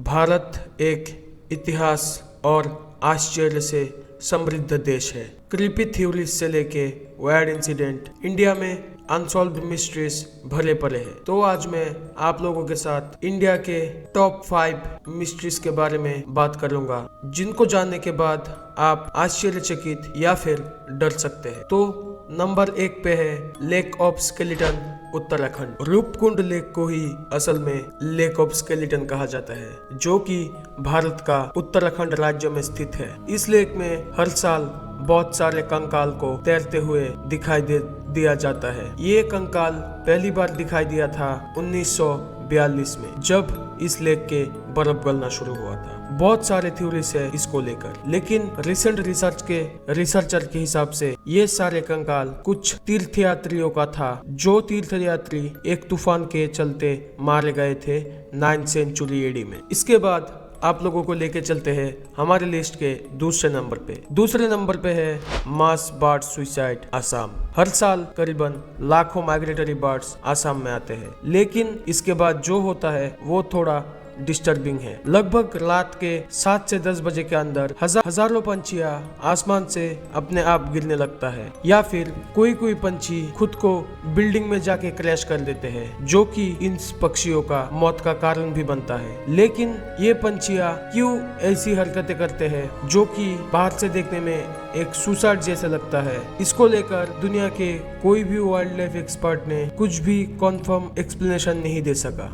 भारत एक इतिहास और आश्चर्य से समृद्ध देश है। क्रीपी थ्योरीज से लेके वायर्ड इंसिडेंट, इंडिया में अनसॉल्व्ड मिस्ट्रीज भरे पड़े हैं। तो आज मैं आप लोगों के साथ इंडिया के टॉप 5 मिस्ट्रीज के बारे में बात करूंगा, जिनको जानने के बाद आप आश्चर्यचकित या फिर डर सकते हैं। तो नंबर 1 पे है lake of skeleton, Uttarakhand. Roopkund lake को ही असल में लेक ऑफ स्केलेटन कहा जाता है, जो कि भारत का उत्तराखंड राज्य में स्थित है। इस लेक में हर साल बहुत सारे कंकाल को तैरते हुए दिखाई दिया जाता है। ये कंकाल पहली बार दिखाई दिया था 1942 में, जब इस लेक के बर्फ गलना शुरू हुआ था। बहुत सारे थ्योरीज है इसको लेकर, लेकिन रिसेंट रिसर्चर के हिसाब से ये सारे कंकाल कुछ तीर्थयात्रियों का था, जो तीर्थयात्री एक तूफान के चलते मारे गए थे 9th सेंचुरी एडी में। इसके बाद आप लोगों को लेके चलते हैं हमारे लिस्ट के दूसरे नंबर पे। दूसरे नंबर पे है मास बर्ड सुसाइड, असम। हर साल करीबन लाखों माइग्रेटरी बर्ड्स असम में आते हैं, लेकिन इसके बाद जो होता है वो थोड़ा डिस्टर्बिंग है। लगभग रात के 7 से 10 बजे के अंदर हजारों पंछियां आसमान से अपने आप गिरने लगता है, या फिर कोई पंछी खुद को बिल्डिंग में जाके क्रैश कर देते हैं, जो कि इन पक्षियों का मौत का कारण भी बनता है। लेकिन ये पंछियां क्यों ऐसी हरकतें करते हैं, जो कि बाहर से देखने में एक सुसाइड जैसा लगता है, इसको लेकर दुनिया के कोई भी वाइल्ड लाइफ एक्सपर्ट ने कुछ भी कंफर्म एक्सप्लेनेशन नहीं दे सका।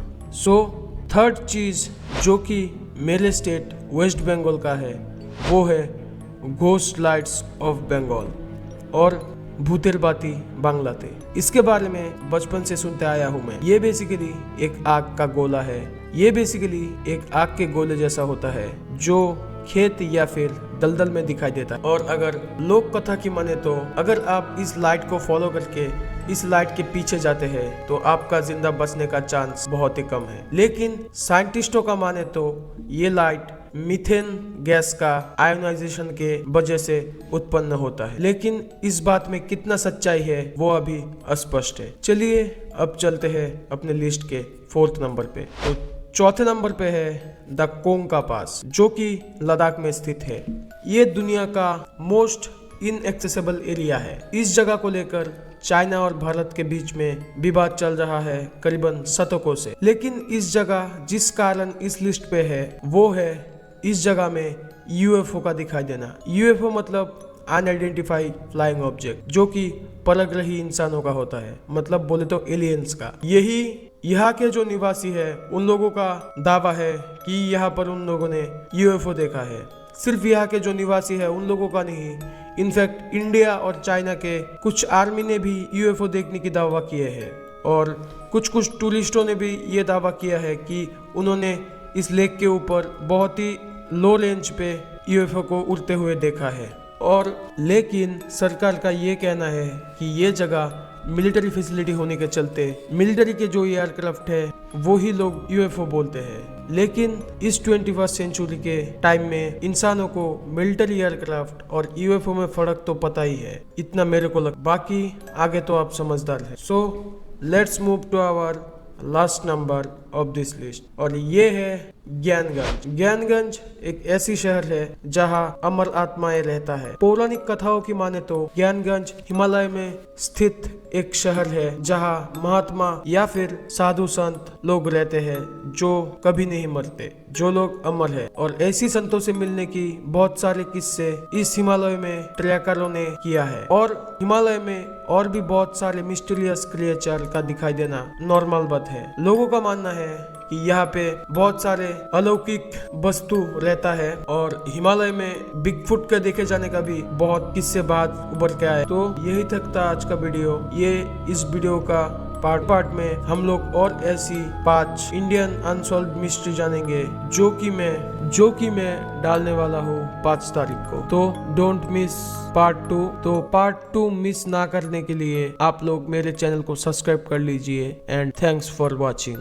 थर्ड चीज जो कि मेरे स्टेट वेस्ट बंगाल का है, वो है घोस्ट लाइट्स ऑफ बंगाल और भूतेर बाती बांग्लाते। इसके बारे में बचपन से सुनते आया हूँ मैं। ये बेसिकली एक आग का गोला है। ये बेसिकली एक आग के गोले जैसा होता है, जो खेत या फिर दलदल में दिखाई देता है। और अगर लोक कथा की माने तो अगर आप इस लाइट को फॉलो करके इस लाइट के पीछे जाते हैं तो आपका जिंदा बचने का चांस बहुत ही कम है। लेकिन साइंटिस्टों का माने तो ये लाइट मीथेन गैस का आयोनाइजेशन के वजह से उत्पन्न होता है, लेकिन इस बात में कितना सच्चाई है वो अभी अस्पष्ट है। चलिए अब चलते हैं अपने लिस्ट के 4th नंबर पे। तो चौथे नंबर पे है द कोंका पास, जो कि लद्दाख में स्थित है। ये दुनिया का मोस्ट इनएक्सेसिबल एरिया है। इस जगह को लेकर चाइना और भारत के बीच में विवाद चल रहा है करीबन शतकों से। लेकिन इस जगह जिस कारण इस लिस्ट पे है वो है इस जगह में यूएफओ का दिखाई देना। यूएफओ मतलब अनआइडेंटिफाइड फ्लाइंग ऑब्जेक्ट, जो कि परग्रही इंसानों का होता है, मतलब बोले तो एलियंस का। यही यहाँ के जो निवासी है उन लोगों का दावा है कि यहाँ पर उन लोगों ने यूएफओ देखा है। सिर्फ यहाँ के जो निवासी है उन लोगों का नहीं, इनफैक्ट इंडिया और चाइना के कुछ आर्मी ने भी यूएफओ देखने की दावा किए हैं, और कुछ टूरिस्टों ने भी ये दावा किया है कि उन्होंने इस लेक के ऊपर बहुत ही लो रेंज पे यूएफओ को उड़ते हुए देखा है। और लेकिन सरकार का ये कहना है कि ये जगह मिलिट्री फैसिलिटी होने के चलते मिलिट्री के जो एयरक्राफ्ट है वो ही लोग यूएफओ बोलते हैं। लेकिन इस 21st सेंचुरी के टाइम में इंसानों को मिलिट्री एयरक्राफ्ट और यूएफओ में फर्क तो पता ही है, इतना मेरे को बाकी आगे तो आप समझदार है। So let's move to our last number of this list, और ये है ज्ञानगंज। ज्ञानगंज एक ऐसी शहर है जहां अमर आत्माएं रहता है। पौराणिक कथाओं की माने तो ज्ञानगंज हिमालय में स्थित एक शहर है जहां महात्मा या फिर साधु संत लोग रहते हैं, जो कभी नहीं मरते, जो लोग अमर है। और ऐसी संतों से मिलने की बहुत सारे किस्से इस हिमालय में ट्रैकरों ने किया है, और हिमालय में और भी बहुत सारे मिस्टीरियस क्रिएचर का दिखाई देना नॉर्मल बात है। लोगों का मानना है कि यहाँ पे बहुत सारे अलौकिक वस्तु रहता है, और हिमालय में बिगफुट का देखे जाने का भी बहुत किस्से बाद उभर के आए। तो यही तक था आज का वीडियो। इस वीडियो का पार्ट में हम लोग और ऐसी 5 इंडियन अनसॉल्व्ड मिस्ट्री जानेंगे, जो कि मैं डालने वाला हूँ 5 तारीख को। तो डोंट मिस पार्ट 2। तो पार्ट 2 मिस ना करने के लिए आप लोग मेरे चैनल को सब्सक्राइब कर लीजिए, एंड थैंक्स फॉर वॉचिंग।